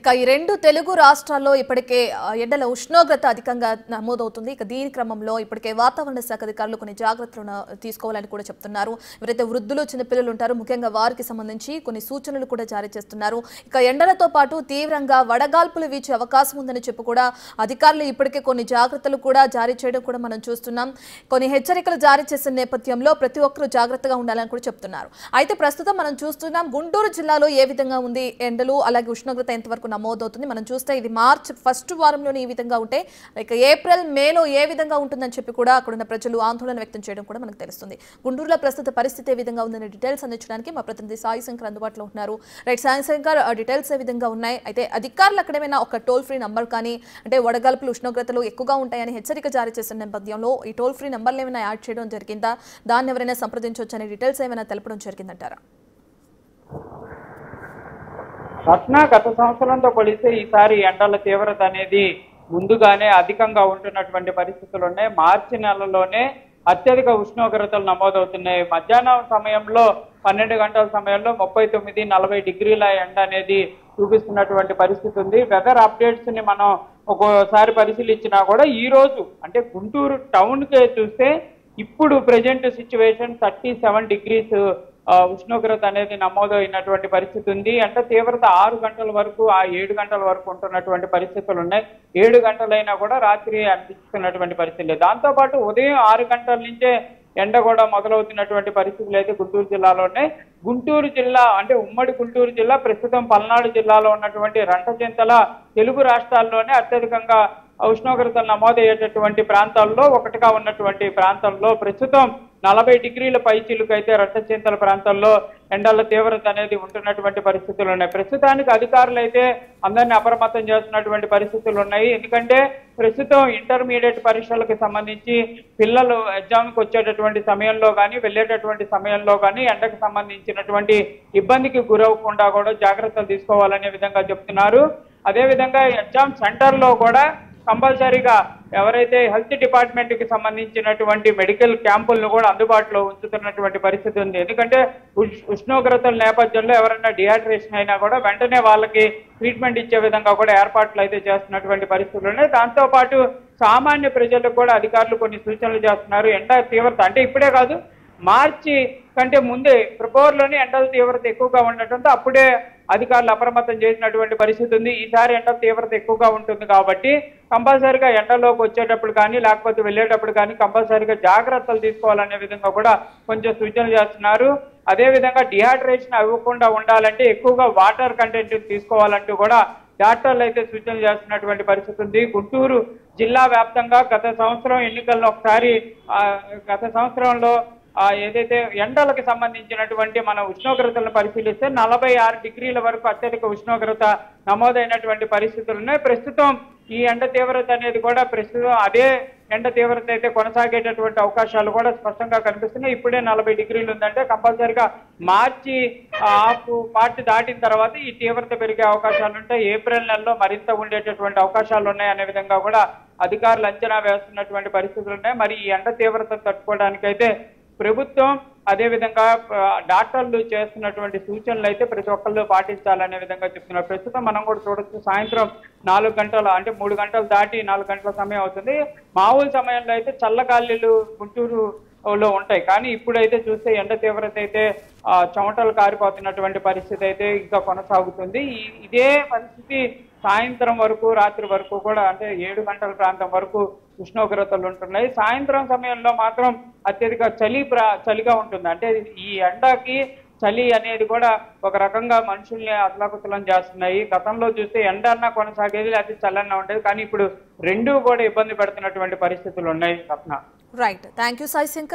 ఇక ఈ రెండు తెలుగు రాష్ట్రాల్లో ఇప్పటికే ఎండల ఉష్ణోగ్రత అధికంగా నమోదవుతుంది. ఇక దీని క్రమంలో ఇప్పటికే వాతావరణ శాఖ అధికారులు కొన్ని జాగ్రత్తలను తీసుకోవాలని కూడా చెప్తున్నారు. ఎవరైతే వృద్ధులు చిన్నపిల్లలు ఉంటారో ముఖ్యంగా వారికి సంబంధించి కొన్ని సూచనలు కూడా జారీ చేస్తున్నారు. ఇక ఎండలతో పాటు తీవ్రంగా వడగాల్పులు వీచే అవకాశం ఉందని చెప్పి కూడా అధికారులు ఇప్పటికే కొన్ని జాగ్రత్తలు కూడా జారీ చేయడం కూడా మనం చూస్తున్నాం. కొన్ని హెచ్చరికలు జారీ చేసిన నేపథ్యంలో ప్రతి ఒక్కరూ జాగ్రత్తగా ఉండాలని కూడా చెప్తున్నారు. అయితే ప్రస్తుతం మనం చూస్తున్నాం గుంటూరు జిల్లాలో ఏ విధంగా ఉంది ఎండలు, అలాగే ఉష్ణోగ్రత ఎంతవరకు నమోదవుతుంది. మనం చూస్తే ఇది మార్చ్ ఫస్ట్ వారంలోనే ఈ విధంగా ఉంటే ఇక ఏప్రిల్ మేలో ఏ విధంగా ఉంటుందని చెప్పి కూడా అక్కడున్న ప్రజలు ఆందోళన వ్యక్తం చేయడం కూడా మనకు తెలుస్తుంది. గుంటూరులో ప్రస్తుత పరిస్థితి ఏ విధంగా ఉందనే డీటెయిల్స్ అందించడానికి మా ప్రతినిధి సాయి శంకర్ అందుబాటులో ఉన్నారు. రైట్ సాయి శంకర్, డీటెయిల్స్ ఏ విధంగా ఉన్నాయి? అయితే అధికారులు అక్కడేమైనా ఒక టోల్ ఫ్రీ నంబర్ కానీ అంటే వడగాల్పులు ఉష్ణోగ్రతలు ఎక్కువగా ఉంటాయని హెచ్చరిక జారీ చేసిన నేపథ్యంలో ఈ టోల్ ఫ్రీ నంబర్లు ఏమైనా యాడ్ చేయడం జరిగిందా, దాన్ని ఎవరైనా సంప్రదించవచ్చు అనే డీటెయిల్స్ ఏమైనా తెలపడం జరిగిందంటారా? రత్న గత సంవత్సరంతో పోలిస్తే ఈసారి ఎండల తీవ్రత అనేది ముందుగానే అధికంగా ఉంటున్నటువంటి పరిస్థితులు ఉన్నాయి. మార్చి నెలలోనే అత్యధిక ఉష్ణోగ్రతలు నమోదవుతున్నాయి. మధ్యాహ్నం సమయంలో 12 గంటల సమయంలో 39-40 డిగ్రీల ఎండ అనేది చూపిస్తున్నటువంటి పరిస్థితి ఉంది. వెదర్ అప్డేట్స్ ని మనం ఒక్కోసారి పరిశీలించినా కూడా ఈ రోజు అంటే గుంటూరు టౌన్ కే చూస్తే ఇప్పుడు ప్రెజెంట్ సిచ్యువేషన్ 37 డిగ్రీస్ ఉష్ణోగ్రత అనేది నమోదైనటువంటి పరిస్థితి ఉంది. అంటే తీవ్రత 6 గంటల వరకు 7 గంటల వరకు ఉంటున్నటువంటి పరిస్థితులు ఉన్నాయి. 7 గంటలైనా కూడా రాత్రి అనిపిస్తున్నటువంటి పరిస్థితులు. దాంతోపాటు ఉదయం 6 గంటల నుంచే ఎండ కూడా మొదలవుతున్నటువంటి పరిస్థితులు అయితే గుంటూరు జిల్లాలోనే. గుంటూరు జిల్లా అంటే ఉమ్మడి గుంటూరు జిల్లా ప్రస్తుతం పల్నాడు జిల్లాలో ఉన్నటువంటి రంటచెంతల తెలుగు రాష్ట్రాల్లోనే అత్యధికంగా ఉష్ణోగ్రతలు నమోదయ్యేటటువంటి ప్రాంతాల్లో ఒకటిగా ఉన్నటువంటి ప్రాంతంలో ప్రస్తుతం 40 డిగ్రీల పైచిలుకు అయితే రంటచెంతల ప్రాంతాల్లో ఎండల తీవ్రత అనేది ఉంటున్నటువంటి పరిస్థితులు ఉన్నాయి. ప్రస్తుతానికి అధికారులు అయితే అందరినీ అప్రమత్తం చేస్తున్నటువంటి పరిస్థితులు ఉన్నాయి. ఎందుకంటే ప్రస్తుతం ఇంటర్మీడియట్ పరీక్షలకు సంబంధించి పిల్లలు ఎగ్జామ్కి వచ్చేటటువంటి సమయంలో కానీ వెళ్ళేటటువంటి సమయంలో కానీ ఎండకు సంబంధించినటువంటి ఇబ్బందికి గురవకుండా కూడా జాగ్రత్తలు తీసుకోవాలనే విధంగా చెప్తున్నారు. అదేవిధంగా ఎగ్జామ్ సెంటర్లో కూడా కంపల్సరీగా ఎవరైతే హెల్త్ డిపార్ట్మెంట్ కి సంబంధించినటువంటి మెడికల్ క్యాంపులను కూడా అందుబాటులో ఉంచుతున్నటువంటి పరిస్థితి ఉంది. ఎందుకంటే ఉష్ణోగ్రతల నేపథ్యంలో ఎవరైనా డిహైడ్రేషన్ అయినా కూడా వెంటనే వాళ్ళకి ట్రీట్మెంట్ ఇచ్చే విధంగా కూడా ఏర్పాట్లు అయితే చేస్తున్నటువంటి పరిస్థితులు ఉన్నాయి. దాంతోపాటు సామాన్య ప్రజలకు కూడా అధికారులు కొన్ని సూచనలు చేస్తున్నారు. ఎండ తీవ్రత అంటే ఇప్పుడే కాదు, మార్చి కంటే ముందే ఫిబ్రవరిలోనే ఎండల తీవ్రత ఎక్కువగా ఉండటంతో అప్పుడే అధికారులు అప్రమత్తం చేసినటువంటి పరిస్థితి ఉంది. ఈసారి ఎండల తీవ్రత ఎక్కువగా ఉంటుంది కాబట్టి కంపల్సరీగా ఎండలోకి వచ్చేటప్పుడు కానీ లేకపోతే వెళ్ళేటప్పుడు కానీ కంపల్సరీగా జాగ్రత్తలు తీసుకోవాలనే విధంగా కూడా కొంచెం సూచనలు చేస్తున్నారు. అదేవిధంగా డిహైడ్రేషన్ అవ్వకుండా ఉండాలంటే ఎక్కువగా వాటర్ కంటెంట్ తీసుకోవాలంటూ కూడా డాక్టర్లు అయితే సూచనలు చేస్తున్నటువంటి పరిస్థితి ఉంది. గుంటూరు జిల్లా వ్యాప్తంగా గత సంవత్సరం ఎన్నికల్లో ఒకసారి గత సంవత్సరంలో ఏదైతే ఎండలకు సంబంధించినటువంటి మన ఉష్ణోగ్రతలను పరిశీలిస్తే 46 డిగ్రీల వరకు అత్యధిక ఉష్ణోగ్రత నమోదైనటువంటి పరిస్థితులు ఉన్నాయి. ప్రస్తుతం ఈ ఎండ తీవ్రత అనేది కూడా ప్రస్తుతం అదే ఎండ తీవ్రత అయితే కొనసాగేటటువంటి అవకాశాలు కూడా స్పష్టంగా కనిపిస్తున్నాయి. ఇప్పుడే 40 డిగ్రీలు ఉందంటే కంపల్సరీగా మార్చి పార్ట్ దాటిన తర్వాత ఈ తీవ్రత పెరిగే అవకాశాలు ఉంటాయి. ఏప్రిల్ నెలలో మరింత ఉండేటటువంటి అవకాశాలు ఉన్నాయి అనే విధంగా కూడా అధికారులు అంచనా వేస్తున్నటువంటి పరిస్థితులు ఉన్నాయి. మరి ఈ ఎండ తీవ్రత తట్టుకోవడానికైతే ప్రభుత్వం అదేవిధంగా డాక్టర్లు చేస్తున్నటువంటి సూచనలు అయితే ప్రతి ఒక్కళ్ళు పాటించాలనే విధంగా చెప్తున్నారు. ప్రస్తుతం మనం కూడా చూడొచ్చు, సాయంత్రం 4 గంటలు అంటే 3 గంటలు దాటి 4 గంటల సమయం అవుతుంది. మామూలు సమయంలో అయితే చల్లగాలిలు గుంటూరులో ఉంటాయి, కానీ ఇప్పుడైతే చూస్తే ఎండ తీవ్రత అయితే చెమటలు కారిపోతున్నటువంటి పరిస్థితి అయితే ఇంకా కొనసాగుతుంది. ఇదే పరిస్థితి సాయంత్రం వరకు రాత్రి వరకు కూడా అంటే 7 గంటల ప్రాంతం వరకు ఉష్ణోగ్రతలు ఉంటున్నాయి. సాయంత్రం సమయంలో మాత్రం అత్యధిక చలిగా ఉంటుంది. అంటే ఈ ఎండకి చలి అనేది కూడా ఒక రకంగా మనుషుల్ని అతలాకుతలం చేస్తున్నాయి. గతంలో చూస్తే ఎండ అన్నా కొనసాగేది, లేకపోతే చల్లన్నా ఉండేది, కానీ ఇప్పుడు రెండూ కూడా ఇబ్బంది పెడుతున్నటువంటి పరిస్థితులు ఉన్నాయి. Right, thank you Sai Shankar.